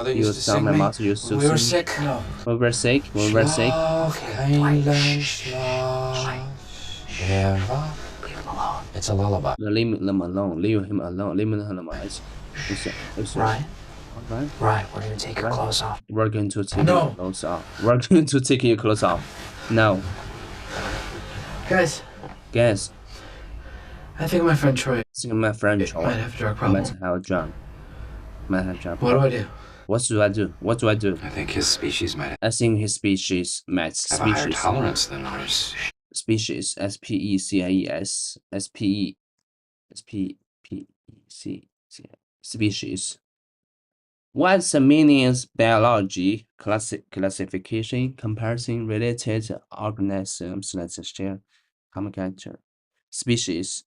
Mother You used to saw sing my me mother used to when we were sing. sick. No. When we're sick. When we're sick. England, never. It's a lullaby. Leave them alone. Leave him alone. Leave him alone. It's Ryan, alright. Ryan, we're gonna take your Right. clothes off. We're going to take No. your clothes off. We're going to take your clothes off. No. Guys, Guess. I think my friend Troy My friend Troy might have a drug problem. might have a drug. Might have drug. What do I do? What do I do? What do I do? I think his species might I think his species might have a higher tolerance than ours. Species SPECIES species. What's the meaning of biology classification comparison related organisms? Let's share common character. Species.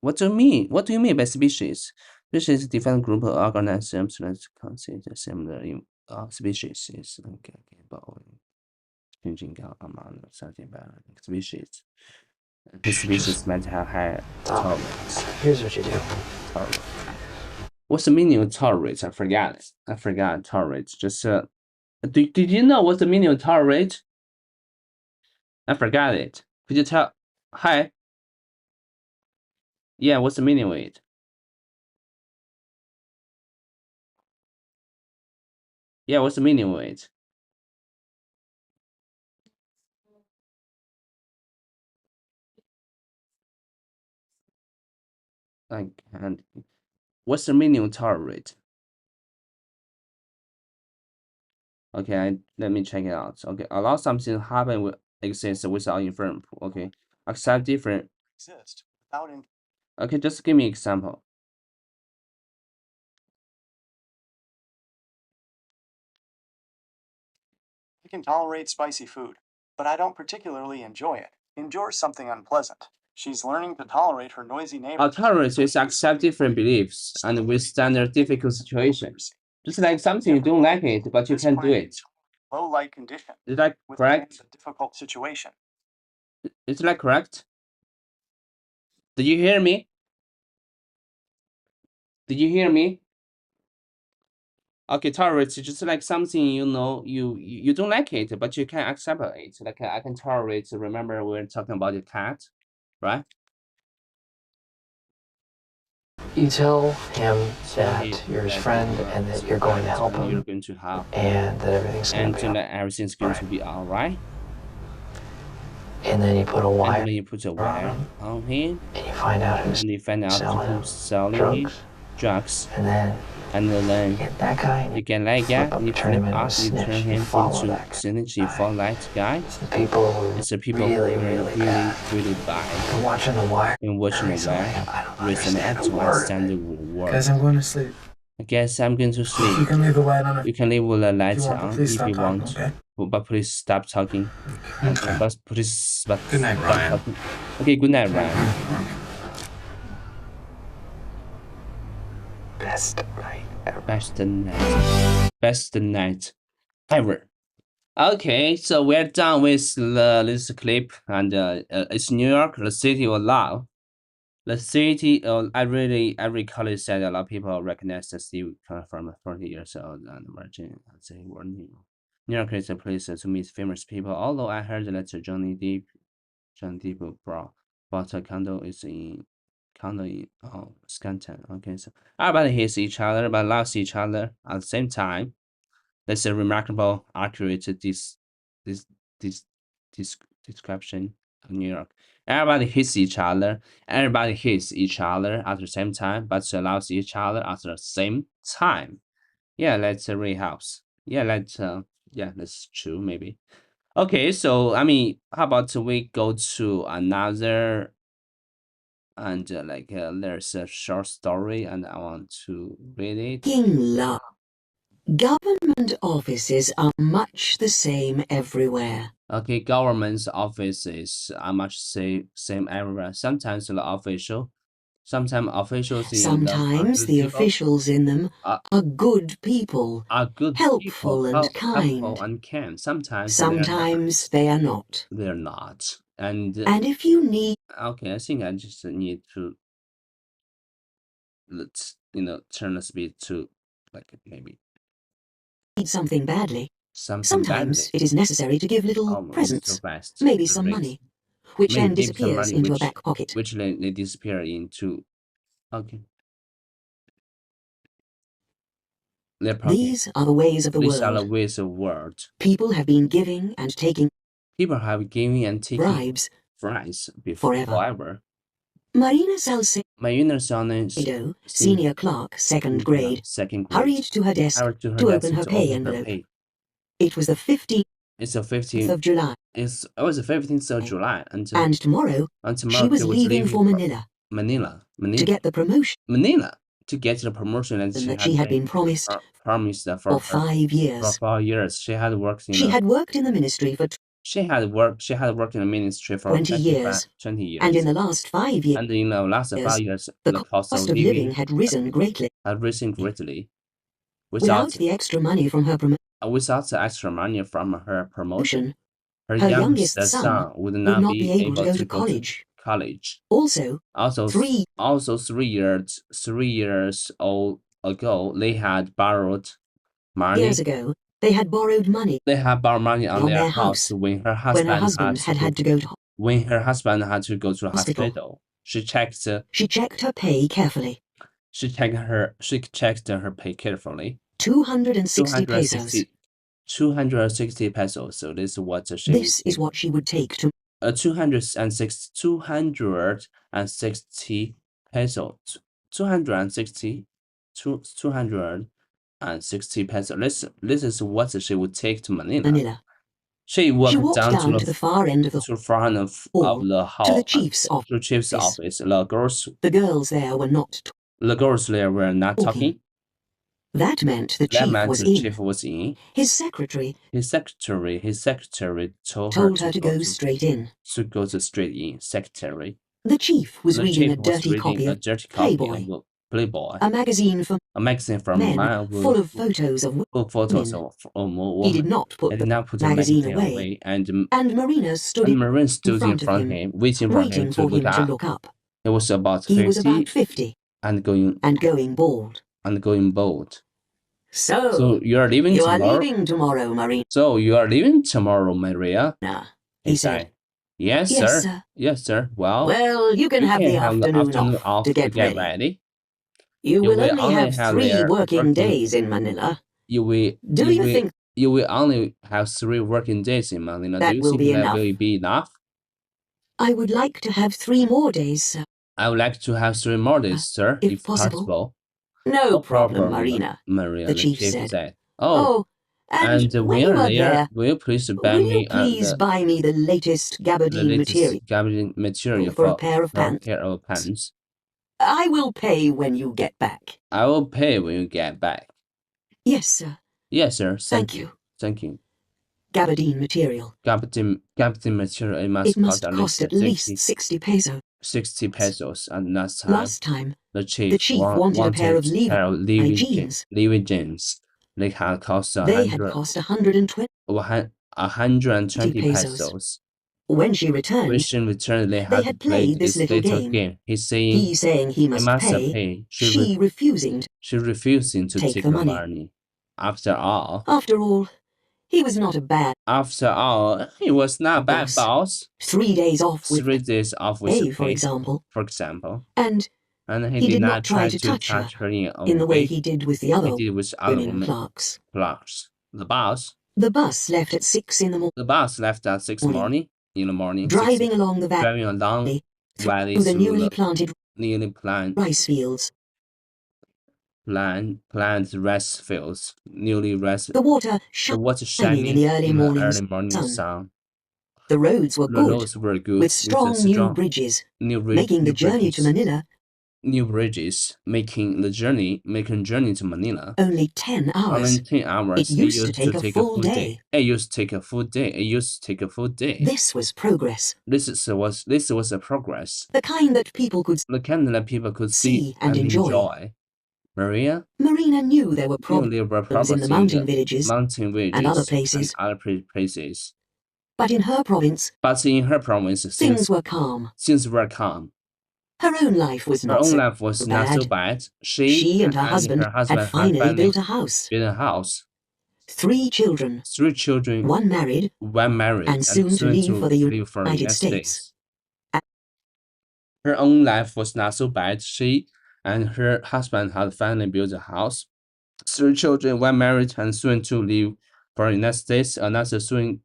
What do you mean? What do you mean by species? Species is different group of organisms that consider similar in species is okay, but changing among certain species. This species might have higher tolerance. Here's what you do. Tolerance. What's the meaning of tolerate? I forgot it. I forgot tolerate. Just did you know what's the meaning of tolerate? I forgot it. Could you tell? Hi. Yeah, what's the meaning of it? Yeah, what's the meaning of it? I can't. What's the meaning of tolerate? Okay, let me check it out. Okay, allow something to happen with exist without inferring. Okay, accept different. Exist without. Okay, just give me example. I can tolerate spicy food, but I don't particularly enjoy it. Endures something unpleasant. She's learning to tolerate her noisy neighbors. Tolerance is accept different beliefs and withstand a difficult situation. Just like something you don't like it, but you can do it. Low light condition. Is that correct? A difficult situation. Is that correct? Did you hear me? Did you hear me? Okay, tolerance is just like something you don't like it, but you can accept it. Like I can tolerate. Remember we were talking about the cat, right? You tell him that you're his friend and that you're going to help him. You're going to help. And that everything's going to be everything's going to be all right. And then you put a wire. And then you put a wire on him. And you find out who's selling drugs. And then you get that guy. You get that guy. You turn him into a snitch. You follow that guy. It's the people who really bad. And watching the wire. And watching the wire. Listen to understand the word. Guys, I'm going to sleep. I guess I'm going to sleep. You can leave the light on. You can leave the light on if you want. Okay? But please stop talking. Okay. But please, Good night, Ryan. Okay, good night, Ryan. Best night ever. Best night ever. Okay, so we're done with this clip, and it's New York, the city of love. The city, every college said a lot of people recognize the city from 40 years old and virgin. I'd say we're New York is a place to meet famous people. Although I heard that Johnny Depp bought a condo in Scranton. Okay, so everybody hates each other but loves each other at the same time. That's a remarkable, accurate description of New York. Everybody hates each other. Everybody hates each other at the same time, but loves each other at the same time. Yeah, that's really helps. Yeah, that's true. Maybe. Okay, so I mean, how about we go to another and there's a short story and I want to read it. Government offices are much the same everywhere. Okay, government offices are much same everywhere. Sometimes the officials Sometimes the officials in them are good people, helpful and kind. Sometimes they are not. They're not. And if you need... Okay, I think I just need to let's turn the speed to like maybe Need something badly. something Sometimes badly. it is necessary to give little Oh, presents, so fast. maybe the some rate. money, which Maybe then give some disappears money, into a which back pocket. they disappear into okay. Their pocket. These are the ways of the These are the world. ways of the world. People have been giving and taking People have given and taken bribes forever. Marina Salcedo, Marina Salcedo, senior clerk, second grade, hurried to her desk to open her pay envelope. It was the 15th It's the 15th of July. It was the 15th of July, and tomorrow she was leaving for Manila. To get the promotion. To get the promotion that she had been promised for 5 years. For 5 years, she had worked in. She had worked in the ministry for. She had worked in the ministry for 20 years. 20 years. And in the last 5 years. And in the last 5 years, the cost of living had risen greatly. Without the extra money from her promotion. Without the extra money from her promotion, her youngest son would not be able to go to college. Also 3 years ago, they had borrowed money. Years ago, they had borrowed money. They had borrowed money on their house when her husband had to go to. When her husband had to go to hospital, she checked her pay carefully. She checked her pay carefully. 260 pesos. 260 pesos. So this is what she. This is what she would take to. 260 pesos. 260 pesos. This is what she would take to Manila. She walked down to the far end of the hall, to the chief's office. The girls there were not. The girls there were not talking. That meant the chief was in. His secretary told her to go straight in. Secretary. The chief was reading a dirty copy of Playboy. A magazine from men full of photos of women. He did not put the magazine away, and Marina stood in front of him, waiting for him to look up. He was about 50 and going bald. So you are leaving tomorrow, Marina. So you are leaving tomorrow, Maria? He said. Yes, sir. Yes, sir. Well, you can have the afternoon off to get ready. You will only have 3 working days in Manila. Do you think you will only have 3 working days in Manila? That will be enough? I would like to have 3 more days, sir. I would like to have 3 more days, sir, if possible. No problem, Marina. The chief said. Oh, and when you are there, will you please buy me the latest gabardine material for a pair of pants? I will pay when you get back. Yes, sir. Yes, sir. Thank you. Thank you. Gabardine material. Gabardine material. It must cost at least 60 pesos. 60 pesos. And last time, the chief wanted a pair of Levi jeans. Levi jeans. They had cost 120 pesos. When she returned, they had played this little game. He saying he must pay. She refusing to take the money. After all, he was not a bad. He was not a bad boss. 3 days off with pay, for example. And he did not try to touch her in the way he did with the other women clerks. The bus left at 6 in the morning. The bus left at 6 in the morning. Driving along the valley through the newly planted rice fields. Plant rice fields. The water shining in the early morning sun. The roads were good, with strong new bridges, making the journey to Manila. Making journey to Manila. Only 10 hours. It used to take a full day. This was progress. This was a progress. The kind that people could see and enjoy. Marina knew there were problems in the mountain villages and other places. But in her province, things were calm. Her own life was Her not own so life was not so bad. bad. She and her husband had finally built a house. 3 children. 3 children. One married. And soon to leave for the United States. Her own life was not so bad. She and her husband had finally built a house. 3 children, one married and soon to leave for the United States. Another soon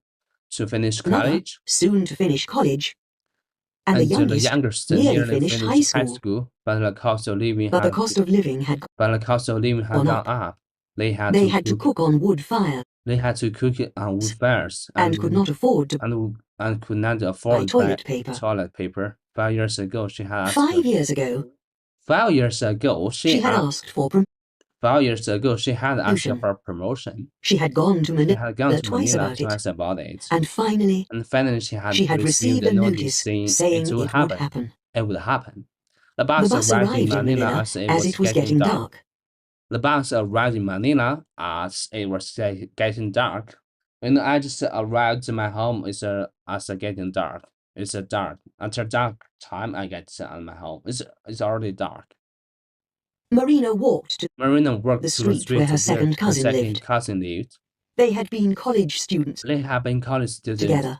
to finish college. Soon to finish college. And the youngest nearly finished high school. But the cost of living had gone up. They had to cook on wood fire. They had to cook it on wood fires and could not afford to and could not afford toilet paper. 5 years ago, she had asked 5 years ago, 5 years ago, she had asked for 5 years ago, she had asked for promotion. She had gone to Manila, She had gone to twice, Manila about, twice about it. And finally, she had received a notice saying it would happen. It would happen. The bus arrived in Manila as it was getting dark. The bus arrived in Manila as it was getting dark. When I just arrived to my home, it's getting dark. It's dark. Until dark time, I get to my home. It's already dark. Marina walked to the street where her second cousin lived. They had been college students. Together.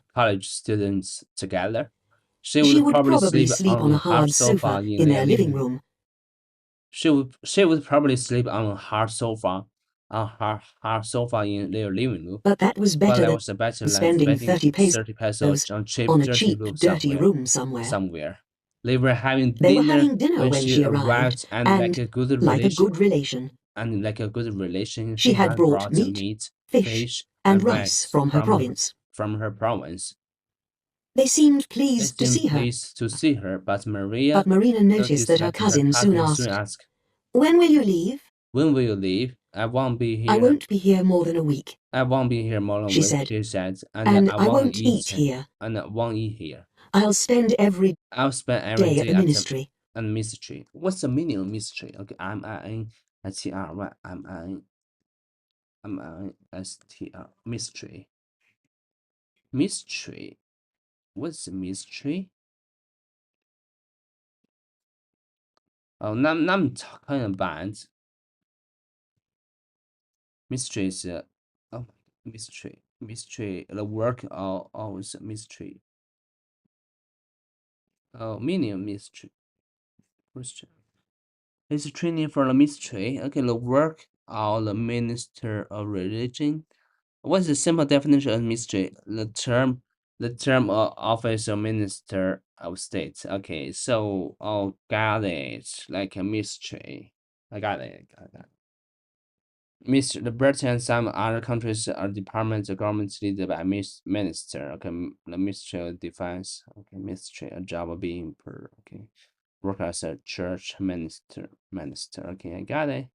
She would probably sleep on a hard sofa in their living room. She would probably sleep on a hard sofa in their living room. But that was better than spending 30 pesos on a cheap, dirty room somewhere. They were having dinner when she arrived, and like a good relation. She had brought meat, fish, and rice from her province. They seemed pleased to see her. But Marina noticed that her cousin soon asked, "When will you leave?" "When will you leave? I won't be here. I won't be here more than a week." I won't be here more than a week, she said. And I won't eat here. And I won't eat here. I'll spend every day day at the ministry. And ministry. What's the meaning of ministry? Okay, M-I-N-S-T-R-Y. M-I-N-S-T-R. Mystery. Mystery. What's the mystery? Oh, 那么talking about mystery is mystery. The work is mystery. Oh, meaning of mystery. Question. It's training for the mystery. Okay, the work of the minister of religion. What's the simple definition of mystery? The term of office of minister of state. Okay, so got it. Like a mystery. I got it. The Britain and some other countries are departments of government led by minister. Okay, the Ministry of Defense. Okay, ministry, a job of being per. Okay, work as a church minister. Okay, I got it.